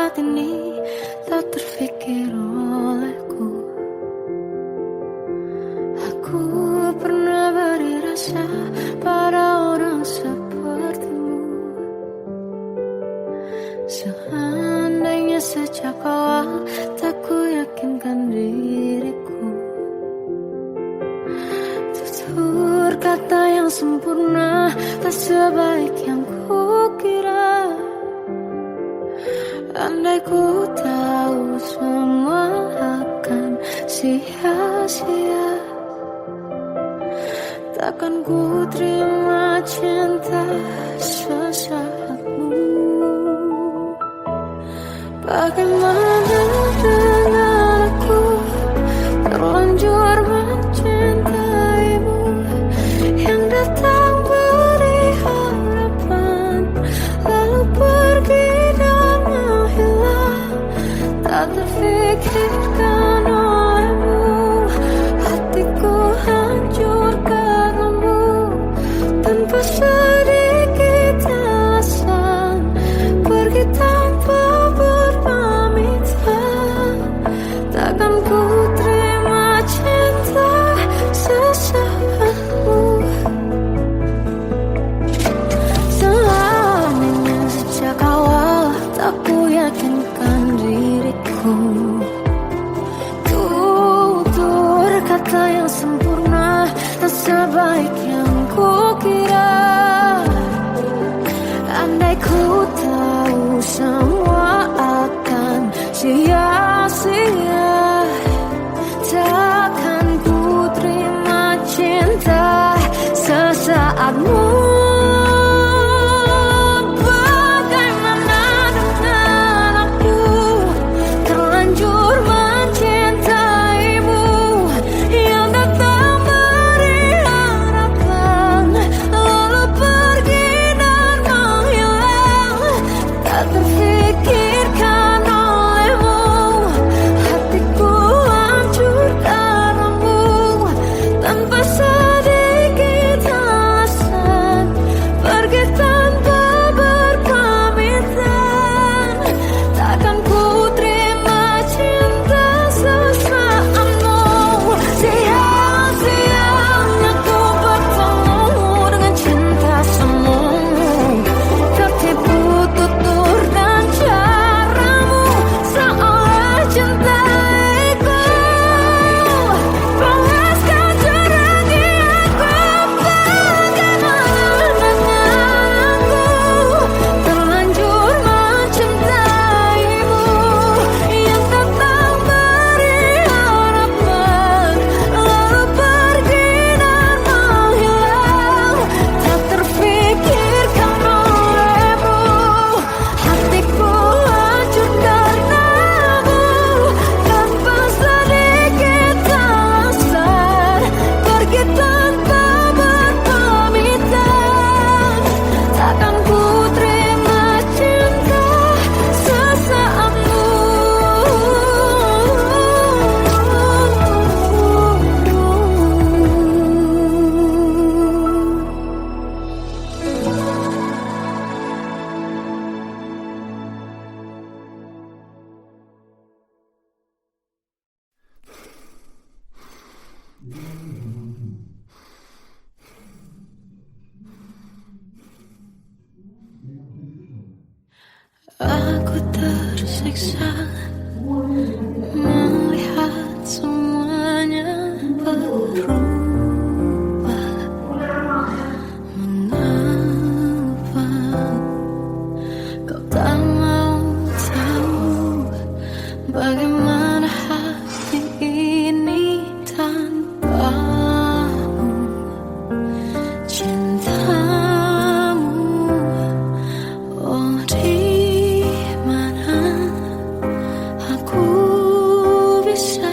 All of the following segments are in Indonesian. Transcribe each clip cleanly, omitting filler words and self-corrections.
saat ini tak terfikir olehku. Aku pernah beri rasa pada orang sepertimu. Seandainya sejak awal tak ku yakinkan diriku. Tutur kata yang sempurna tak sebaik yang ku kira. Andai ku tahu semua akan sia-sia, takkan ku terima cinta sesaatmu. Bagaimana dengan aku terlanjur mencintaimu, yang datang beri harapan lalu pergi dan menghilang, tak terfikirkan olehmu. Hatiku hancur karenamu tanpa sedikit alasan, pergi tanpa berpamitan. Takkan ku terima cinta sesaatmu. Selamanya sejak awal tak ku yakinkan diriku. Tutur kata yang sempurna tak sebaik yang ku kira. Andai ku tahu semua akan sia-sia, takkan ku terima cinta sesaatmu. Bagaimana dengan aku terlanjur mencintaimu, yang datang beri harapan lalu pergi dan menghilang, tak terfikirkan olehmu. Hatiku hancur karenamu tanpa sedikit alasan, pergi tanpa berpamitan. Takkan ku terima cinta sesaatmu. Siang-siangnya ku bertemu dengan cinta semu, tertipu tutur dan caramu, seolah cintaiku. Panaskan jerangi aku. Bagaimana dengan aku terlanjur mencintaimu, yang datang beri harapan lalu pergi dan menghilang, tak terfikirkan olehmu. Hatiku hancur karenamu tanpa sedikit alasan, pergi tanpa berpamitan. Takkan ku terima cinta sesaatmu. Aku tersiksa melihat semuanya berubah. Mengapa kau tak mau tahu bagaimana hati ini tanpamu? Cintamu, oh di mana aku bisa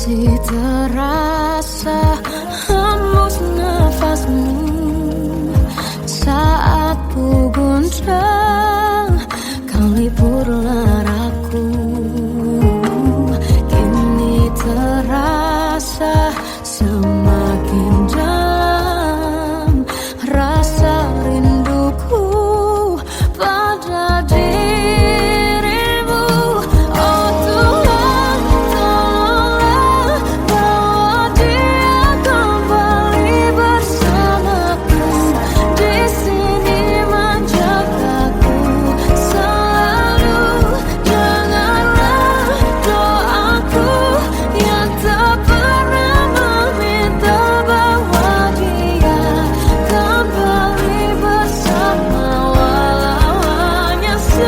masih terasa hembus nafasmu saat ku guncang kau libur laraku. Kini terasa semakin dalam rasa rinduku pada dirimu. Oh Tuhan, tolonglah bawa dia kembali bersamaku. Di sini menjagaku selalu. Dengarlah doaku yang tak pernah meminta bawa dia kembali bersama, walau hanya sesaat.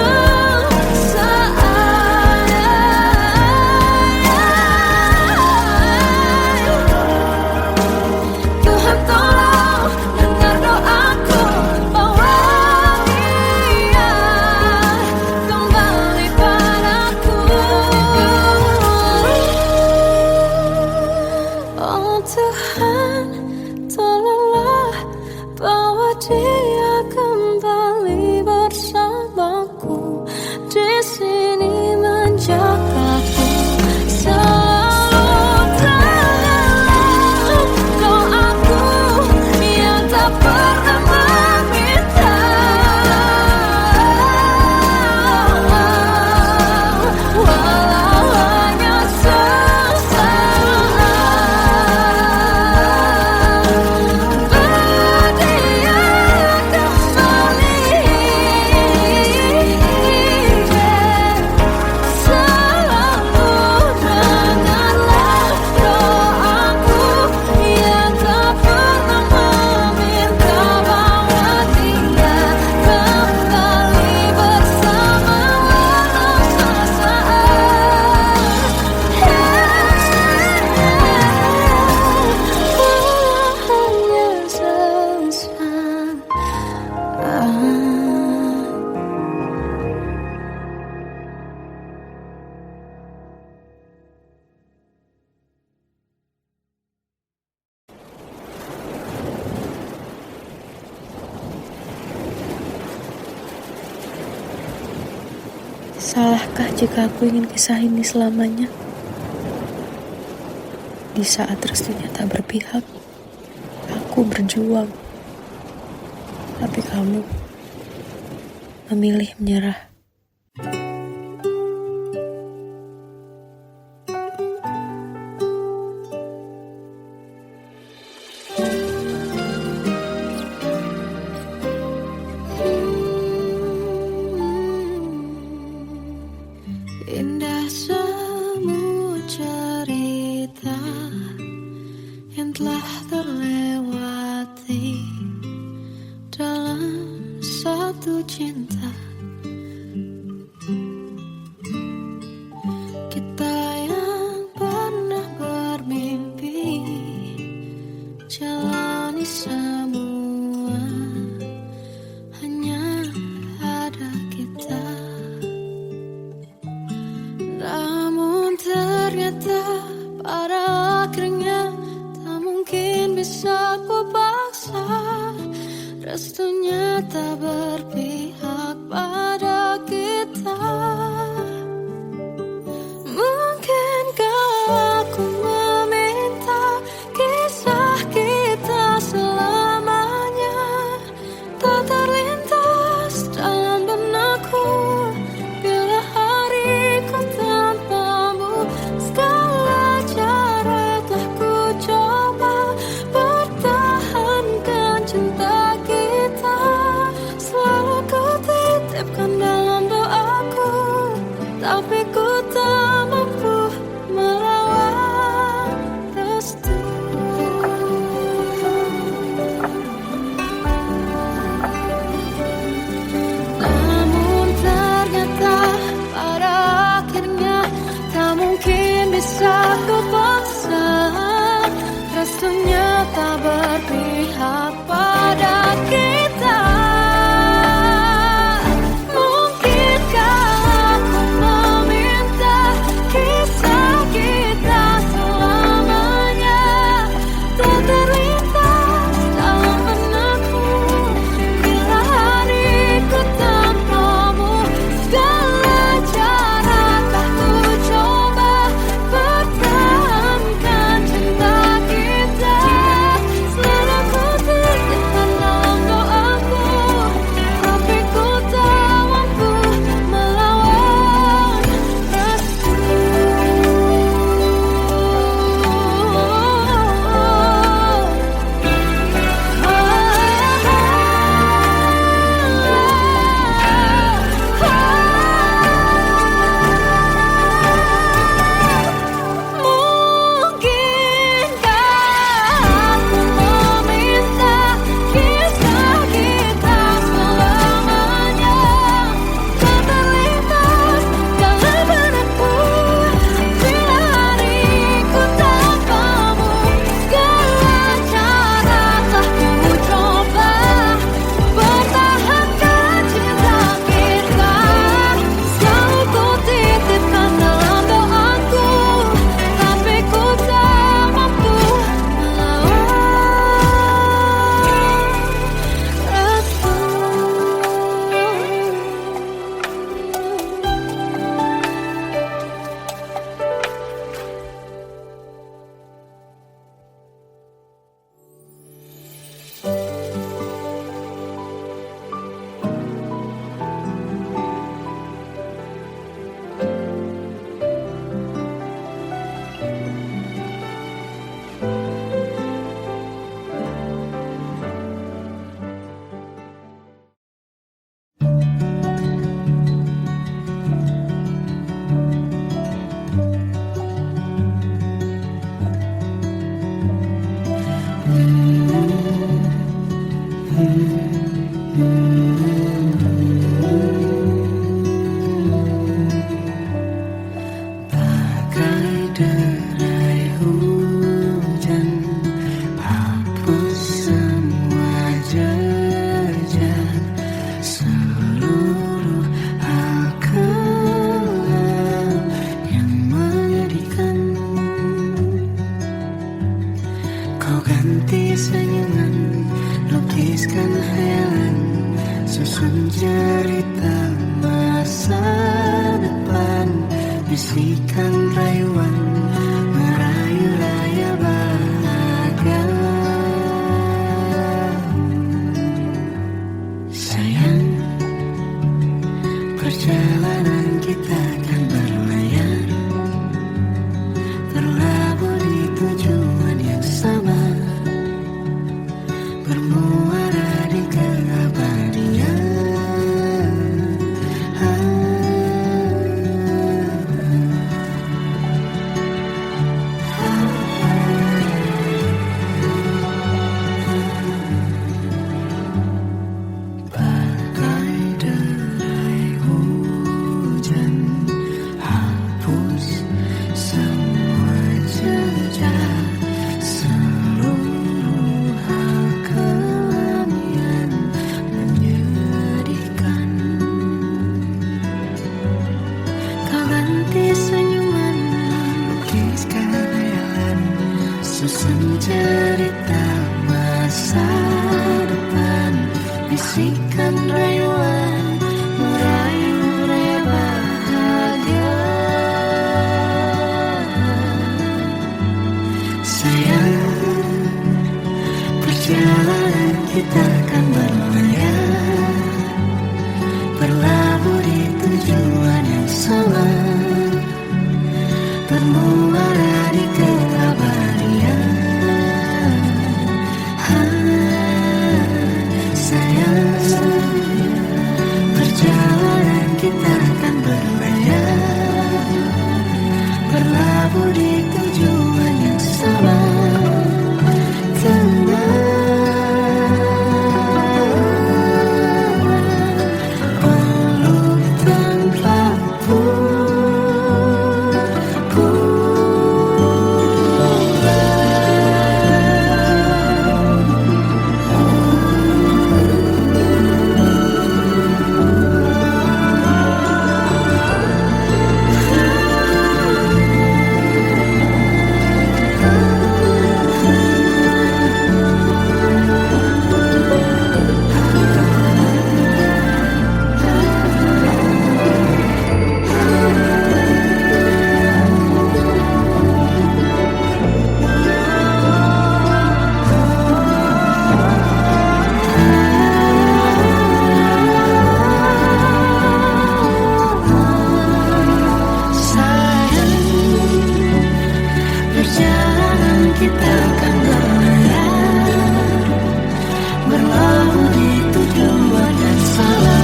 Tuhan tolong dengar doaku, bawa dia kembali padaku. Oh Tuhan, tolonglah bawa dia kembali bersamaku. Di sini menjagaku selalu. Dengarlah doaku yang tak pernah meminta, walau hanya sesaat. Berdia kembali selalu. Dengarlah doaku yang tak pernah meminta bawa dia kembali bersama, walau sesaat. Hanya sesaat. Salahkah jika aku ingin kisah ini selamanya? Di saat restunya tak berpihak, aku berjuang. Tapi kamu memilih menyerah. Indah semua cerita yang telah terlewati dalam satu cinta. Kita yang pernah bermimpi jalani semua, hanya ada kita. Namun ternyata pada akhirnya tak mungkin bisa ku paksa. Restunya tak berpihak pada kita. Mungkinkah aku meminta kisah kita selamanya tak terlintas dalam benakku bila hariku tanpamu. Segala cara telah ku coba pertahankan cinta kita. Selalu ku titipkan dalam doaku, tapi ku tak mampu melawan restu. Namun ternyata pada akhirnya tak mungkin bisa ku paksa. Restunya tak berpihak pada kita. Mungkinkah aku meminta kisah kita selalu bisikan rayuan merayu raya bahagia. Sayang, perjalanan kita kan berlayar, berlabuh di tujuan yang sama, bermuara di keabadian. Bagai derai hujan, hapus semua jejak, seluruh hal kelam yang menyedihkan. Kau ganti senyuman, lukiskan hayalan, susun cerita masa depan, bisikan rayuan merayu raya bahagia. Sayang, perjalanan kita kan berlayar, berlabuh di tujuan yang sama, bermuara di keabadian. Sayang, perjalanan kita akan berlayar, berlabuh di tujuan yang sama, peluk tanpa kita akan berlayar, berlabuh di tujuan yang sama,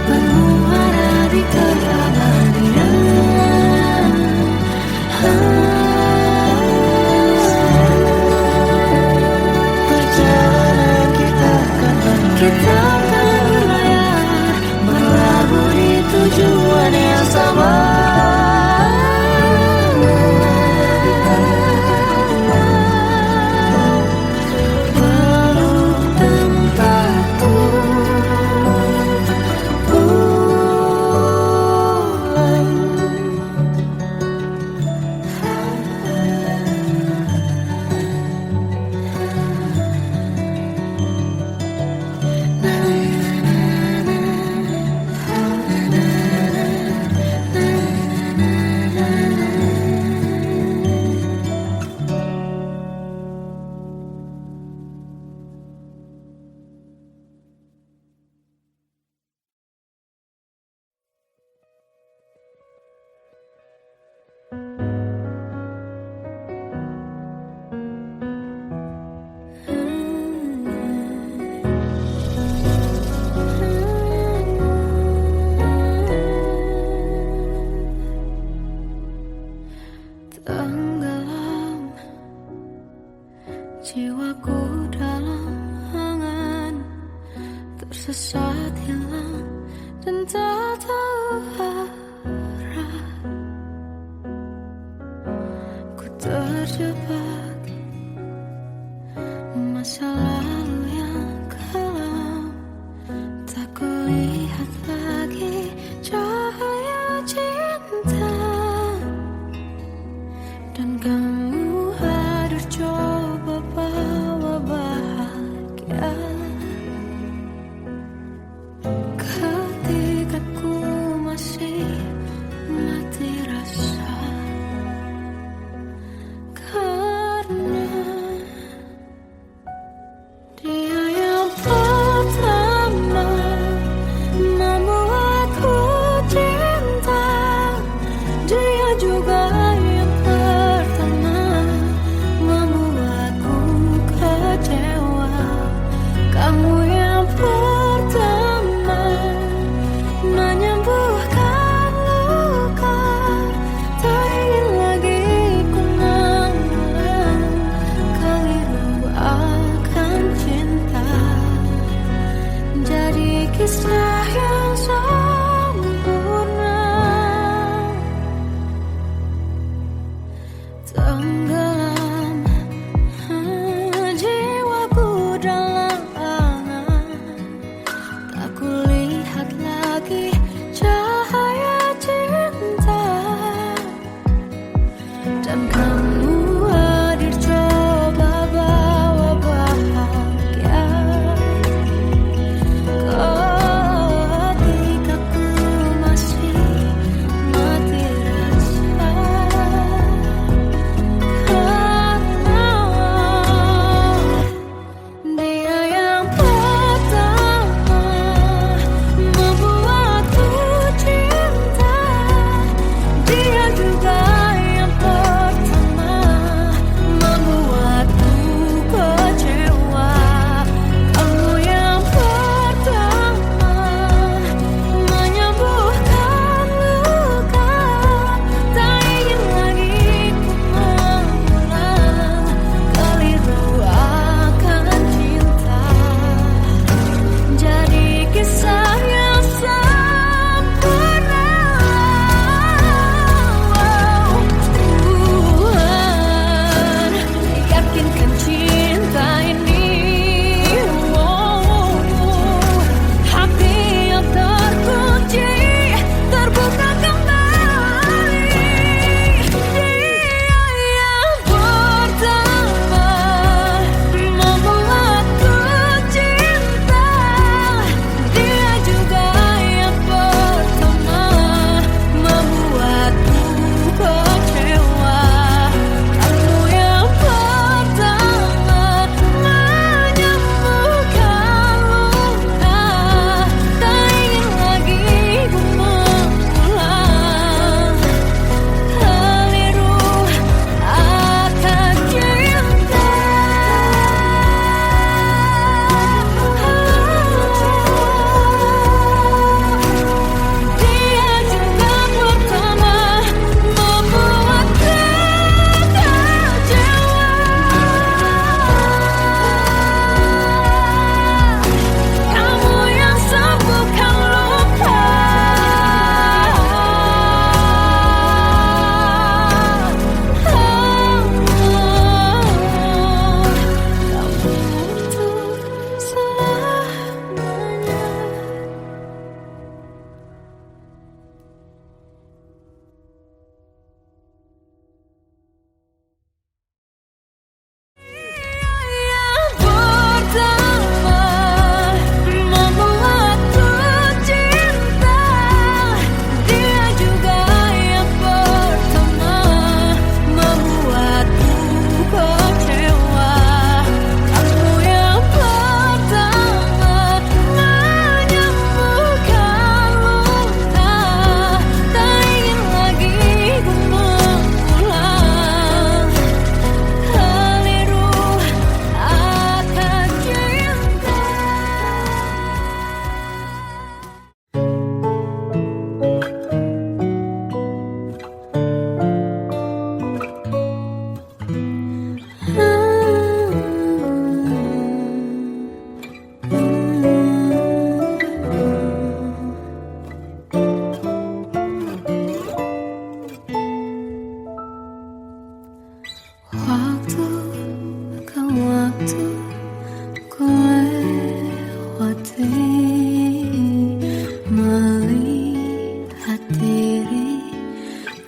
bermuara di keabadian. Perjalanan kita akan berlayar, berlabuh di tujuan yang sama. Tenggelam jiwaku dalam angan, tersesat hilang dan tak tahu arah. Ku terjebak masa lalu yang kelam, tak kulihat lagi cahaya cinta. Dan kamu hadir coba bawa bahagia. Ketika ku masih mati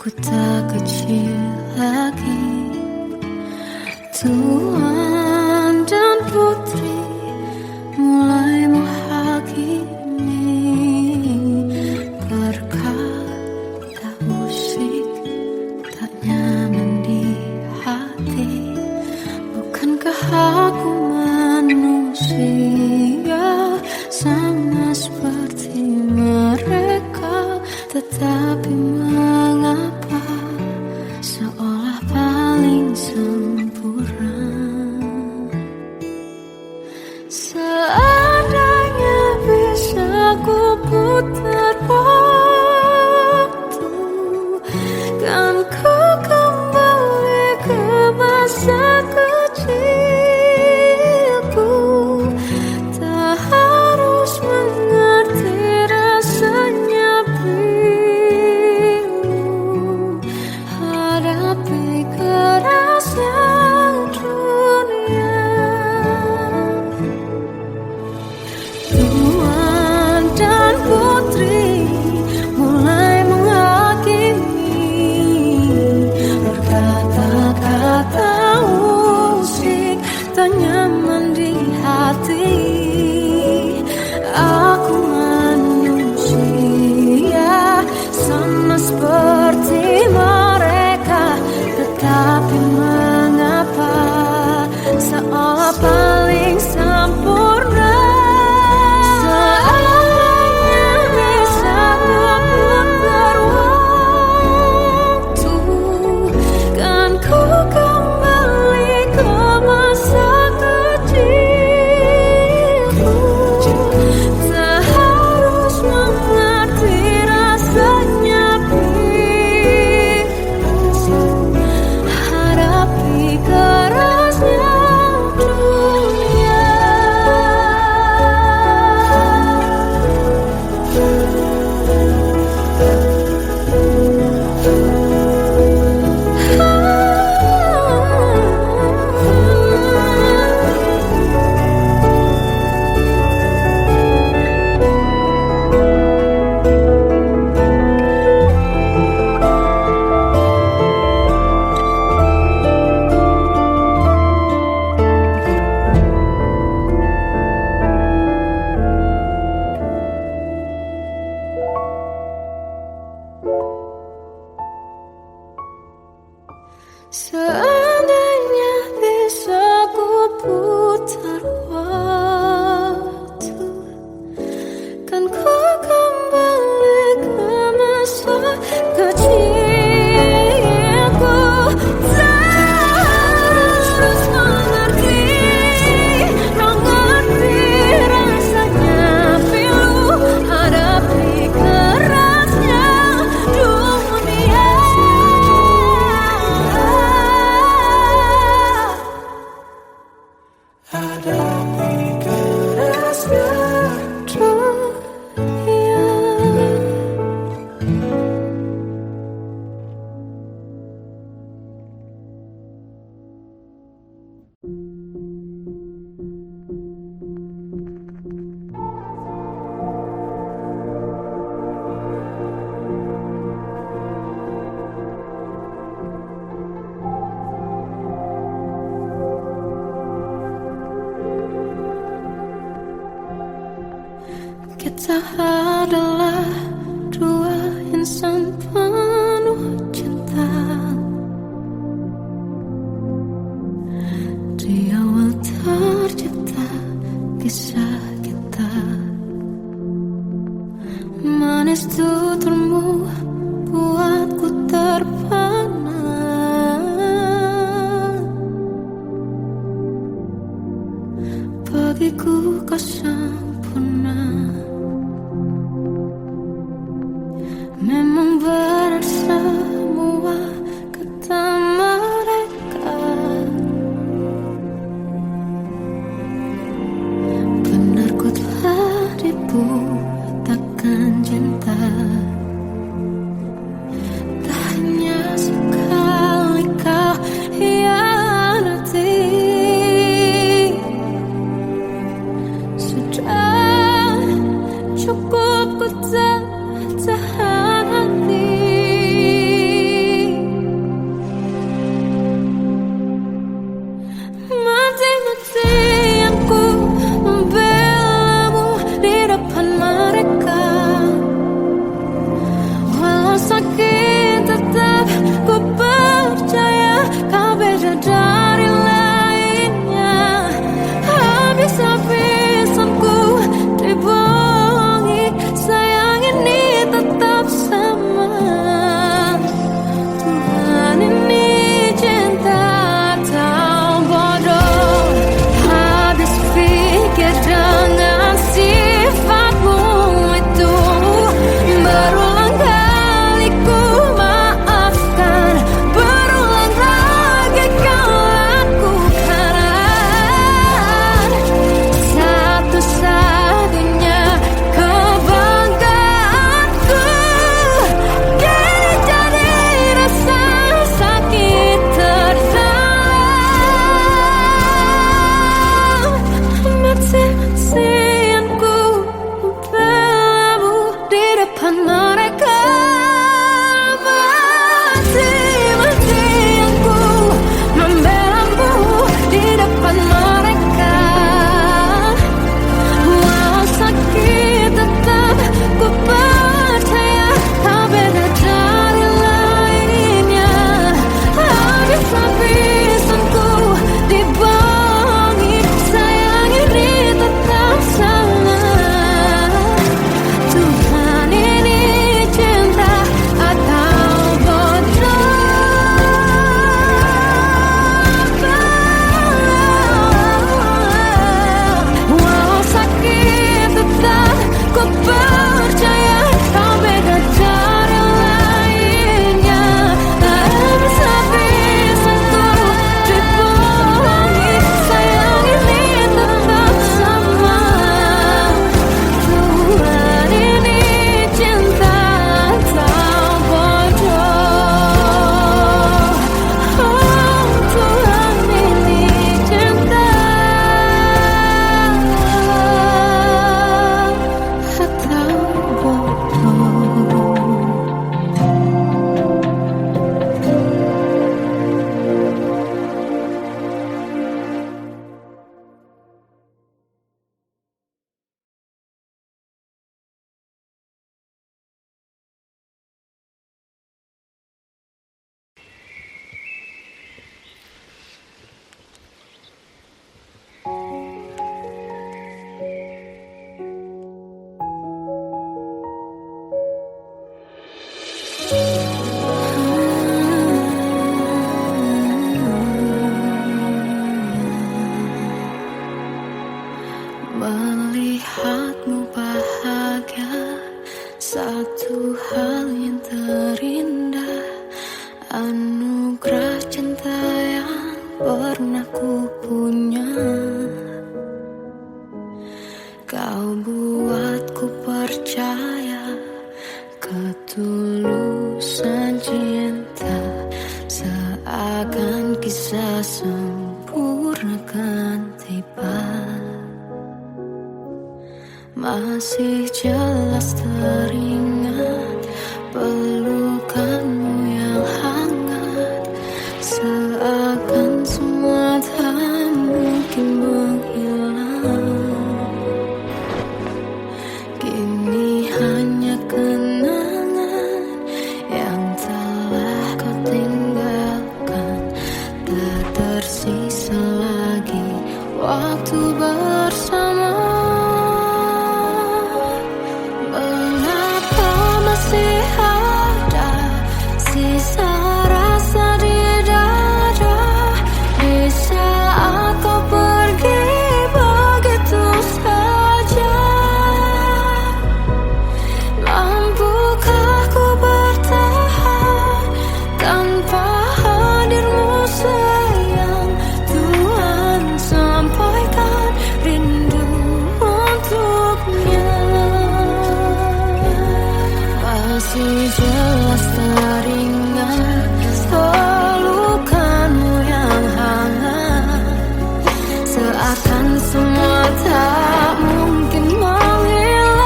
Aku tak kecil lagi. Tuan dan putri mulai menghakimi berkata musik tak nyaman di hati. Bukankah aku manusia sama seperti mereka? Tetapi mengapa seolah paling sempurna? Seandainya bisa ku putar waktu, kan ku kembali ke masa kecilku. Tak harus mengerti rasanya bingung hadapi kerasnya dunia. Tuan dan putri mulai menghakimi berkata-kata musik tak nyaman di hati. Aku manusia sama seperti mereka, tetapi mengapa seolah paling sempurna? Seandainya bisa ku putar waktu, kan ku kembali ke masa kecilku. Tak harus mengerti rasanya bingung hadapi kerasnya dunia. Seandainya bisa ku putar waktu, kan ku kembali ke masa kecilku. Tak harus mengerti rasanya pilu hadapi kerasnya dunia. Anugerah cinta yang pernah ku punya, kau buatku percaya ketulusan cinta, seakan kisah sempurna kan tiba. Masih jelas teringat pelukanmu yang hangat, seakan semua tak mungkin menghilang. Kini hanya kenangan yang telah kau tinggalkan, tak tersisa lagi waktu bersama. Mengapa masih ada sisa rasa di dada, di saat kau pergi begitu saja? Mampukah ku bertahan tanpa hadirmu sayang? Tuhan, sampaikan rindu untuknya. Masih jelas teringat pelukanmu yang hangat, seakan semua tak mungkin menghilang.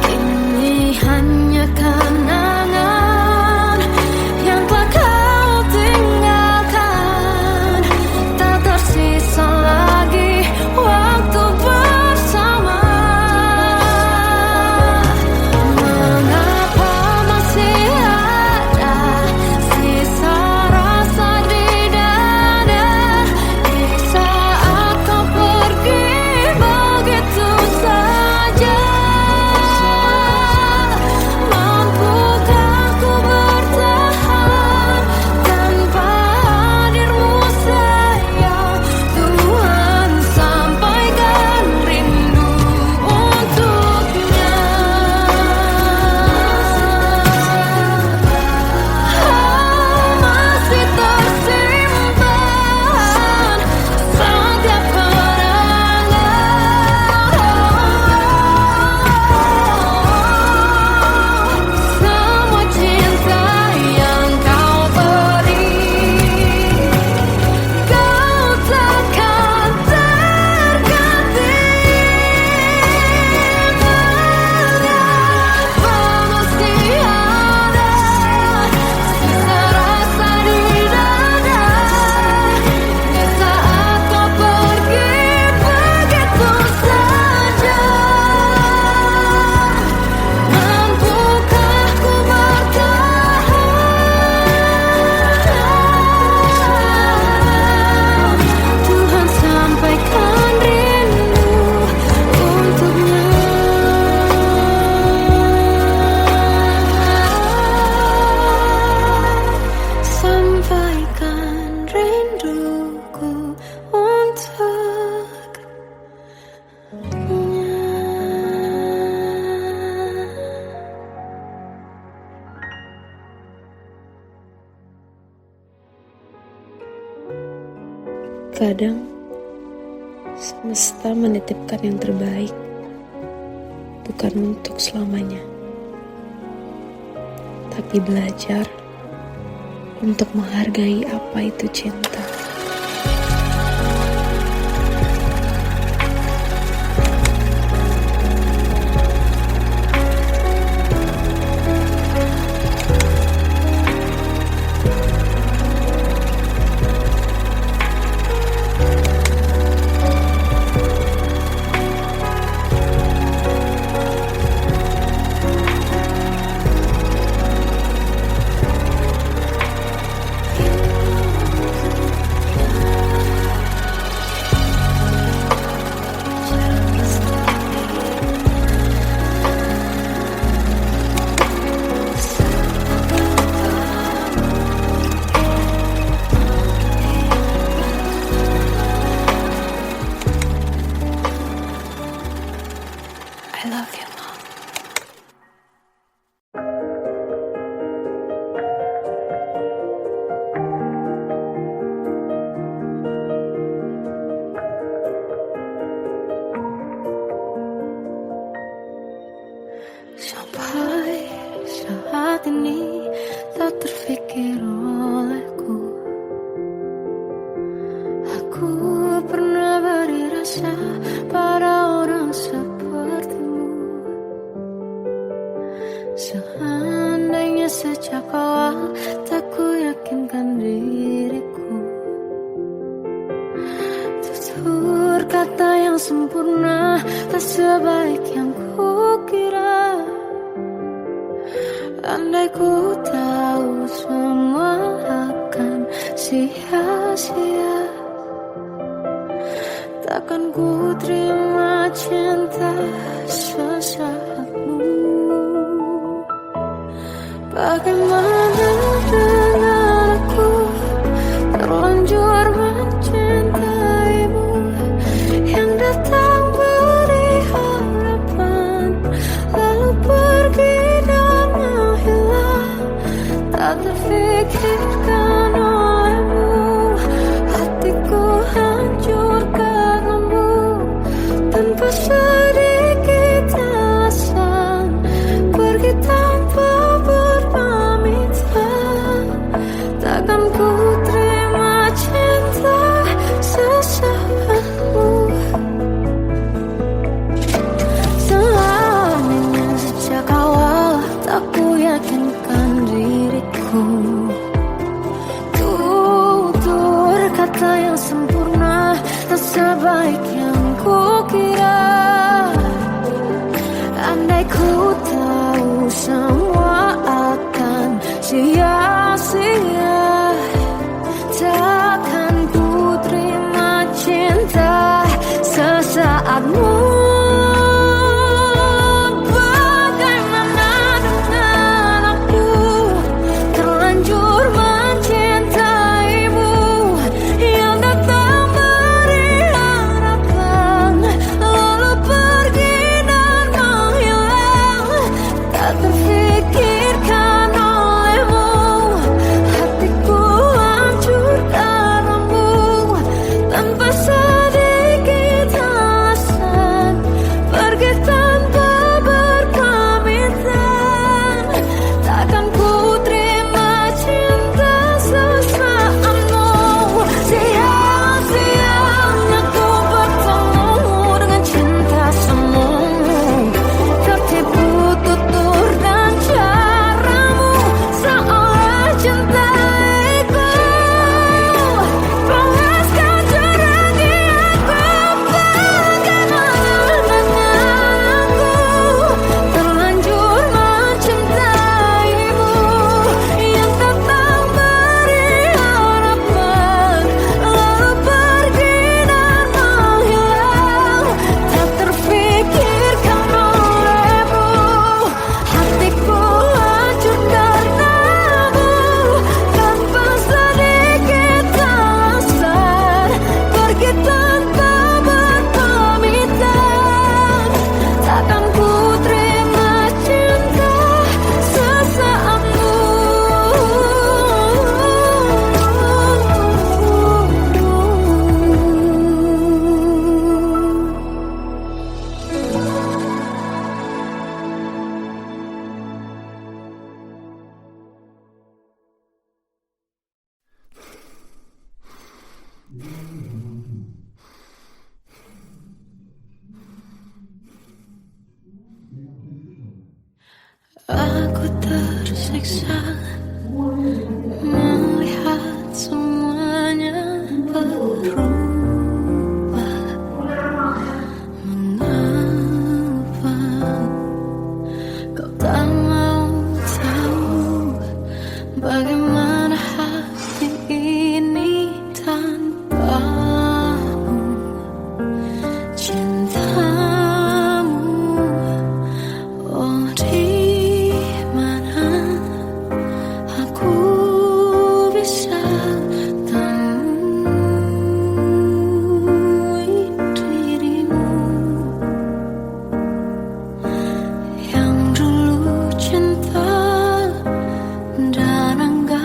Kini hanya kenangan yang telah kau tinggalkan, tak tersisa lagi waktu bersama. Mengapa masih ada sisa rasa di dada, di saat kau pergi begitu saja? Mampukah ku bertahan tanpa hadirmu sayang? Tuhan, sampaikan rindu untuknya. Masih tersimpan setiap kenangan, semua cinta yang kau beri, kau takkan terganti. Mengapa masih ada sisa rasa di dada, di saat kau pergi begitu saja? Mampukah ku bertahan? Tuhan, sampaikan rindu untuknya. Sampaikan rinduku untuknya. Kadang semesta menitipkan yang terbaik, bukan untuk selamanya, tapi belajar untuk menghargai apa itu cinta. saat ini tak terfikir olehku. Aku pernah beri rasa pada orang sepertimu. Seandainya sejak awal tak ku yakinkan diriku, tutur kata yang sempurna tak sebaik yang ku kira. Andai ku tahu semua akan sia-sia, takkan ku terima cinta sesaatmu. Bagaimana dengan aku terlanjur mencintaimu, yang datang beri harapan lalu pergi dan menghilang, tak terfikirkan olehmu. Hatiku hancur karenamu tanpa sedikit alasan, pergi tanpa berpamitan. Takkan ku terima cinta sesaatmu. Seandainya sejak awal tak ku yakinkan diriku, tutur kata yang sempurna tak sebaik yang ku kira. Andai ku tahu semua akan sia-sia, takkan ku terima cinta sesaatmu. Bagaimana dengan aku terlanjur mencintaimu, yang datang beri harapan lalu pergi dan menghilang, tak terfikirkan olehmu. Hatiku hancur karenamu tanpa sedikit alasan, pergi tanpa berpamitan. Takkan ku terima cinta sesaatmu. Sia-sia aku bertemu dengan cinta semu, tertipu tutur dan caramu, seolah cintaiku panaskan jerangi aku. Bagaimana dengan aku terlanjur mencintaimu, yang datang beri harapan lalu pergi dan menghilang, tak terfikirkan olehmu. Hatiku hancur karenamu tanpa sedikit alasan, pergi tanpa berpamitan. Takkan ku terima cinta sesaatmu. Aku tersiksa melihat semuanya berubah. Mengapa kau tak mau tahu bagaimana hati ini tanpamu? Cintamu, oh di mana aku bisa temui dirimu, yang dulu cinta dan anggap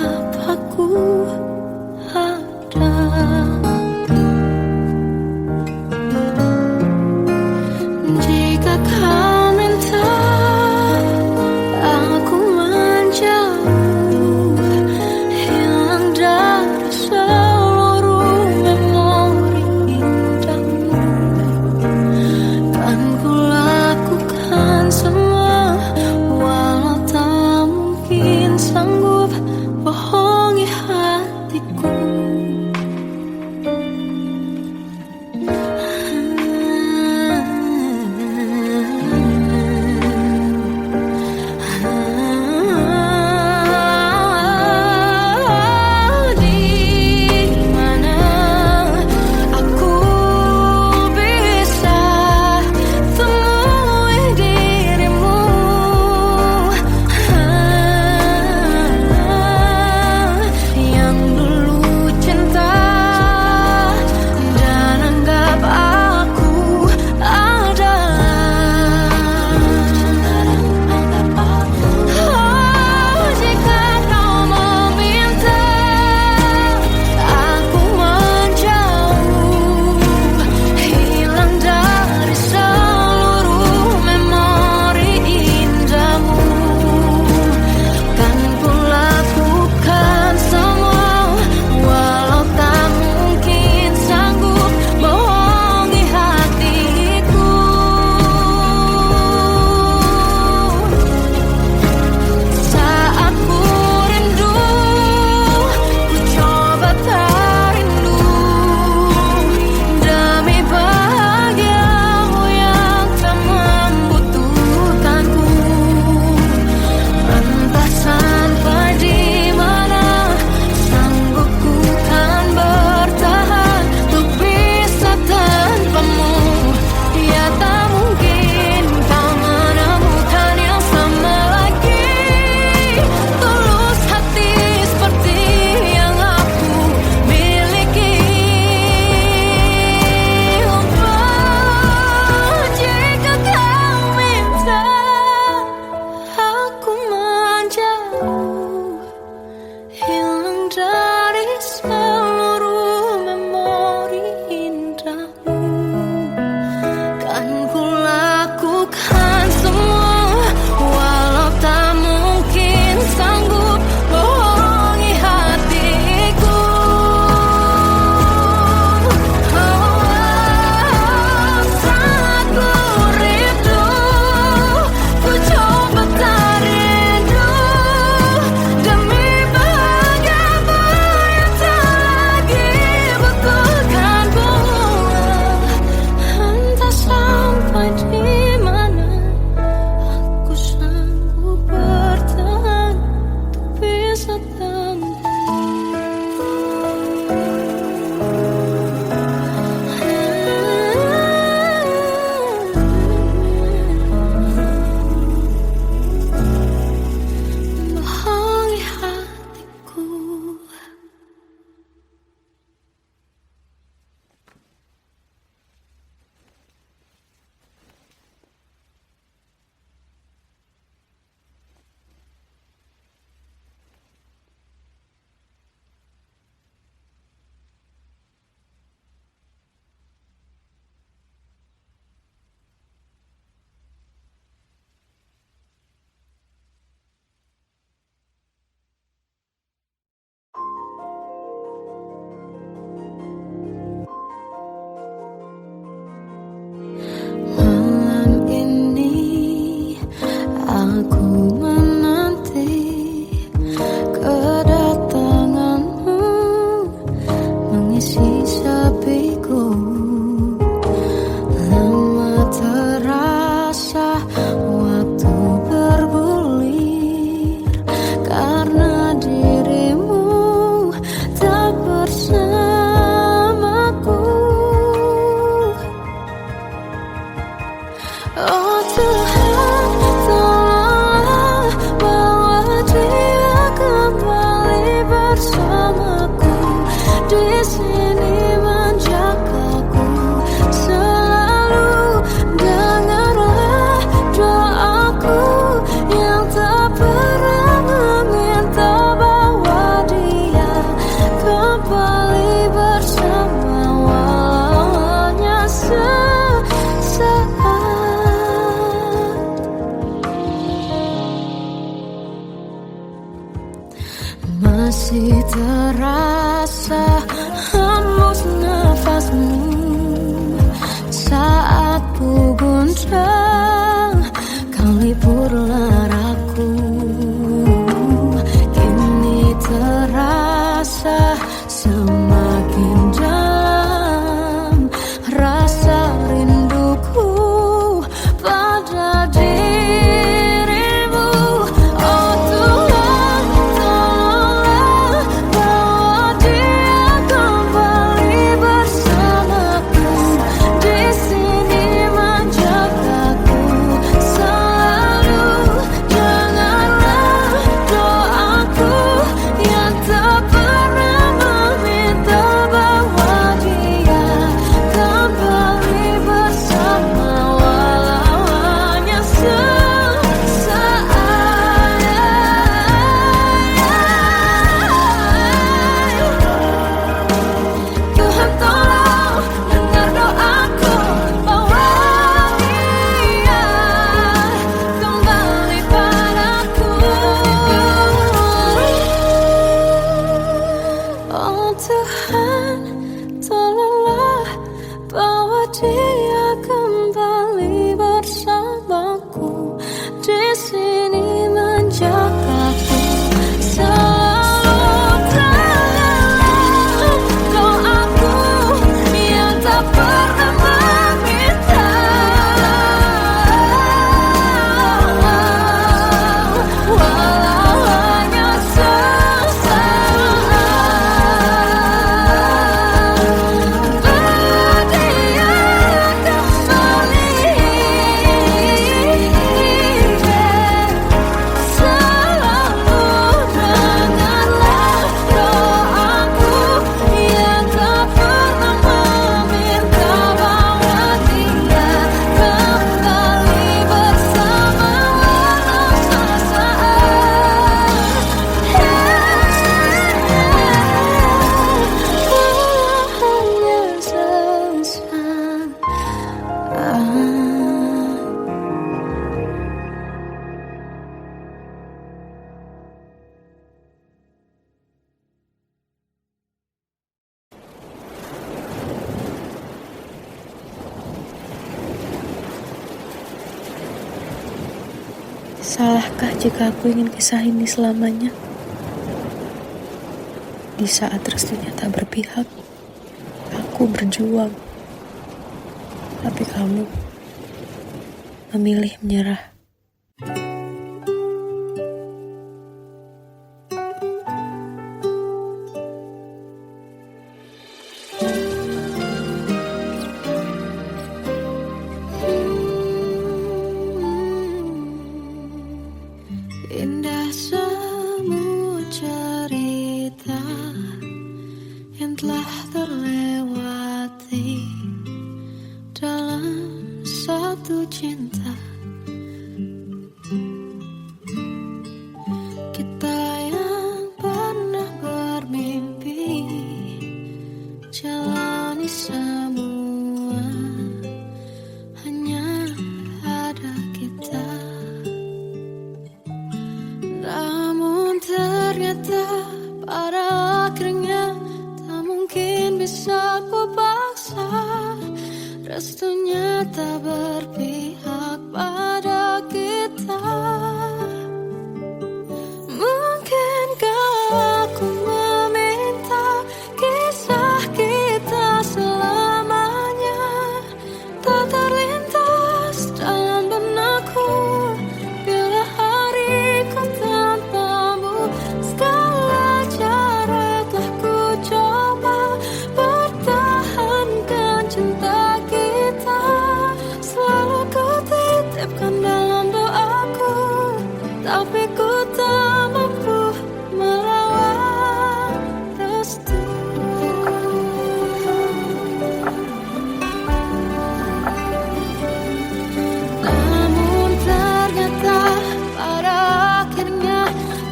masih terasa hembus nafasmu saat ku guncang kau liburlah aku. Kini terasa semakin dalam rasa rinduku pada dirimu. Oh Tuhan, tolonglah bawa dia kembali bersamaku. Di sini menjagaku selalu. Janganlah doaku yang tak pernah meminta bawa dia kembali bersama, walau hanya sesaat. Tuhan tolong dengar doaku, bawa dia kembali padaku. Oh Tuhan, tolonglah bawa dia kembali bersamaku. Di sini menjagaku selalu. Dengarlah doaku yang tak pernah meminta, walau hanya sesaat. Bawa dia kembali selalu. Dengarlah doaku yang tak pernah meminta, bawa dia kembali bersama, walau sesaat. Hanya sesaat. Salahkah jika aku ingin kisah ini selamanya? Di saat restunya tak berpihak, aku berjuang. Tapi kamu memilih menyerah. Indah semua cerita yang telah terlewati dalam satu cinta. Kita yang pernah bermimpi jalani semua, hanya ada kita. Namun ternyata pada akhirnya tak mungkin bisa ku paksa. Restunya tak berpihak pada kita. Mungkinkah aku meminta kisah kita selamanya tak terlintas dalam benakku bila hariku tanpamu. Segala cara telah ku coba pertahankan cinta kita. Selalu ku titipkan dalam doaku, tapi ku tak mampu melawan restu. Namun ternyata pada akhirnya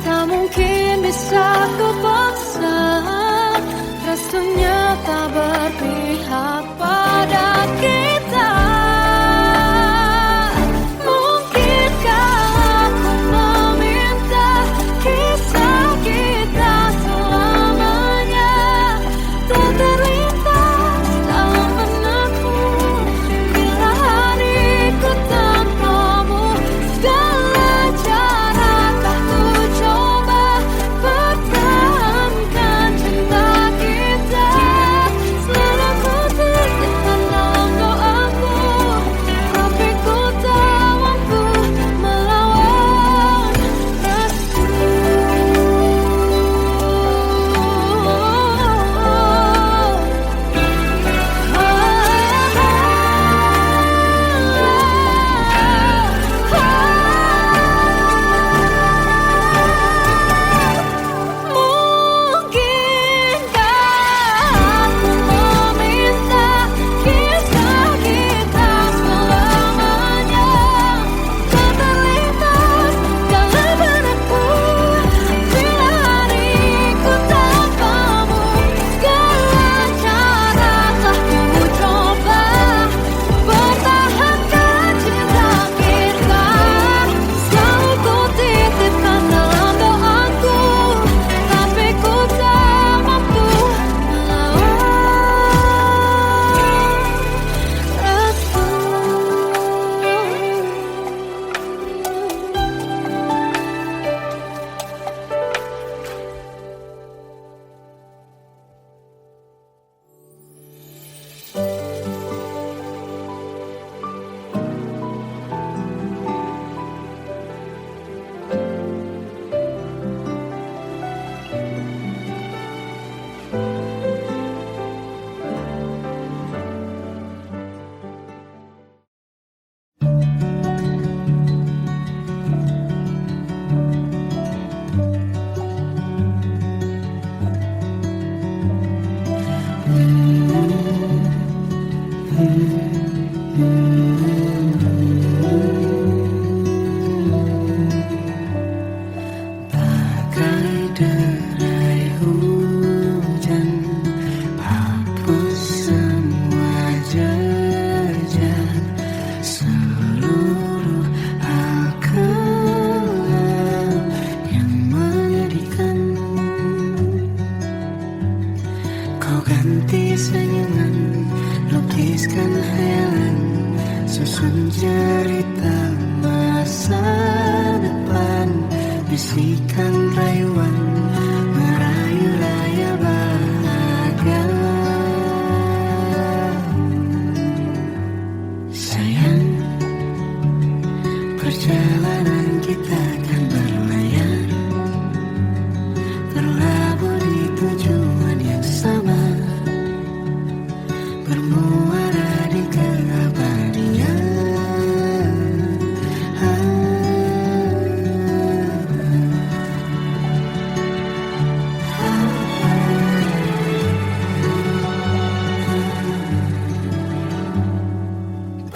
tak mungkin bisa ku paksa. Restunya tak berpihak pada kita. Mungkinkah aku meminta kisah kita selalu Ciptakan hayalan, susun cerita masa depan, bisikan rayuan, merayu raya bahagia. Sayang, perjalanan kita akan berlayar, berlabuh di tujuan yang sama, bermuara di keabadian.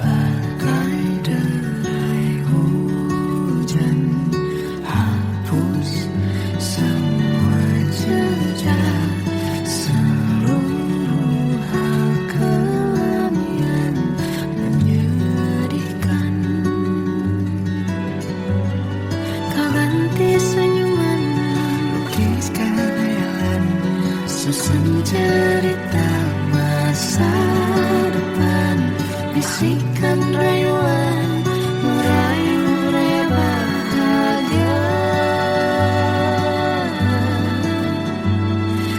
Bagai derai hujan, hapus semua jejak, seluruh hal kelam yang menyedihkan. Kau ganti senyuman, lukiskan hayalan, susun cerita masa depan, bisikan rayuan, merayu raya bahagia.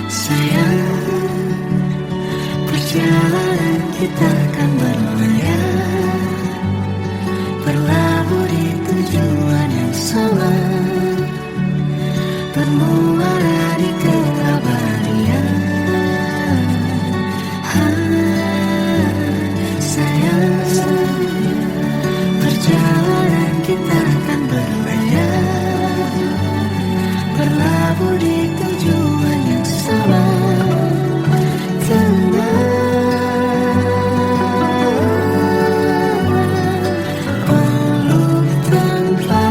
Sayang, perjalanan kita akan berlayar, berlabuh di tujuan yang sama, bermuara di keabadian. Sayang, perjalanan kita akan berlayar, berlabuh di tujuan yang sama. Peluk tanpa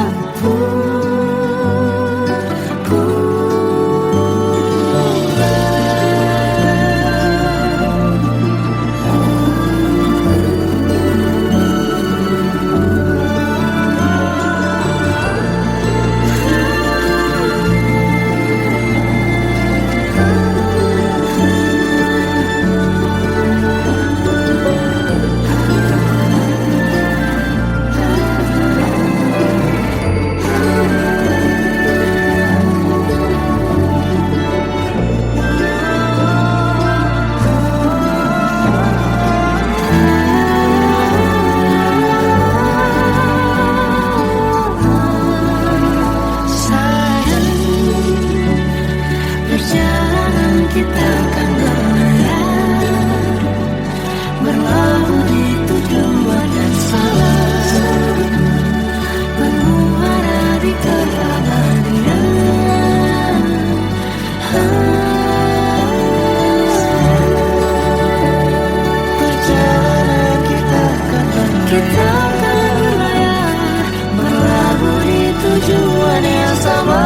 kita akan berlayar, berlabuh di tujuan yang sama, bermuara di keabadian. Perjalanan kita akan berlayar, berlabuh di tujuan yang sama.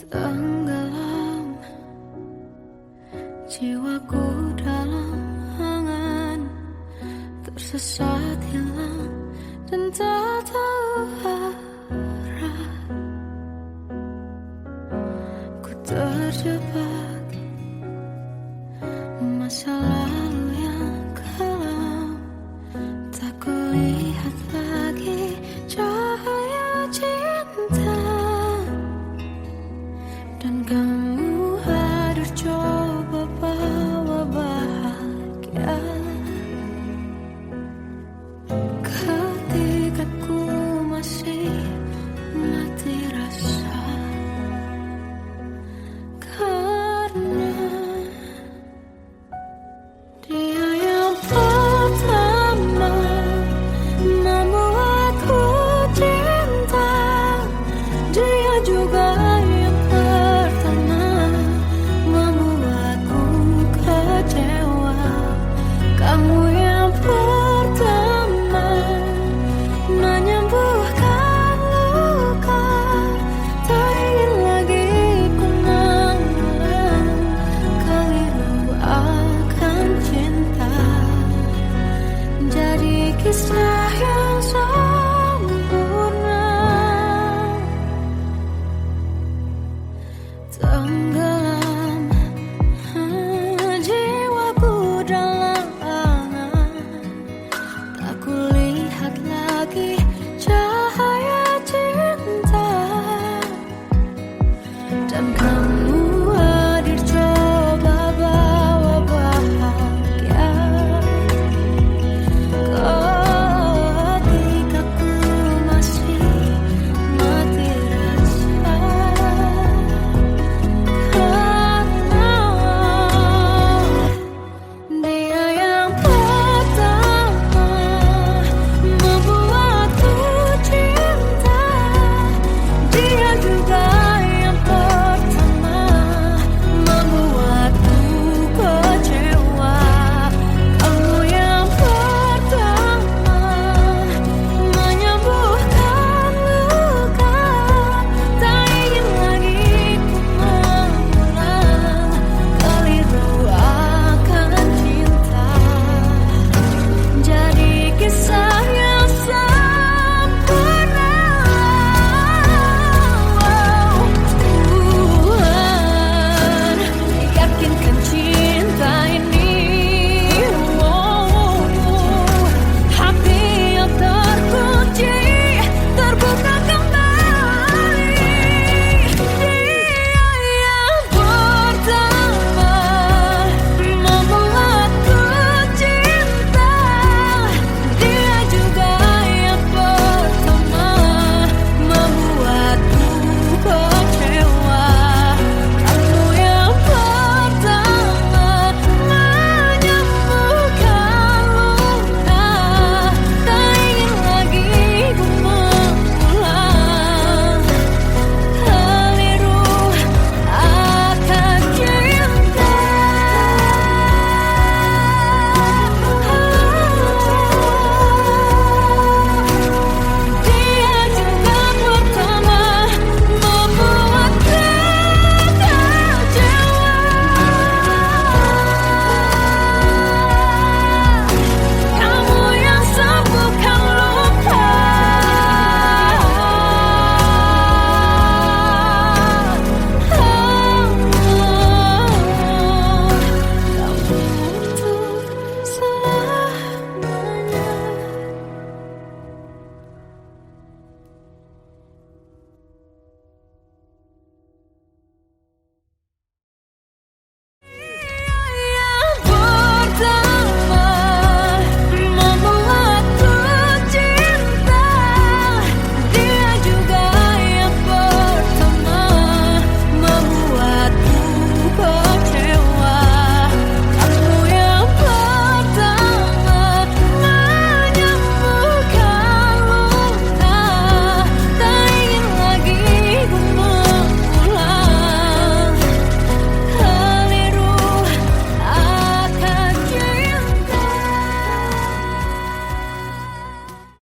Tenggelam jiwaku dalam angan, tersesat hilang dan tak tahu arah. Ku terjebak masa lalu yang kelam, tak kulihat lagi cahaya cinta. Dan kamu hadir coba bawa bahagia. Tenggelam jiwaku dalam angan, tak kulihat lagi cahaya cinta. Dan kamu hadir coba bawa bahagia ketika ku masih mati rasa. Karena dia yang pertama membuatku cinta, dia juga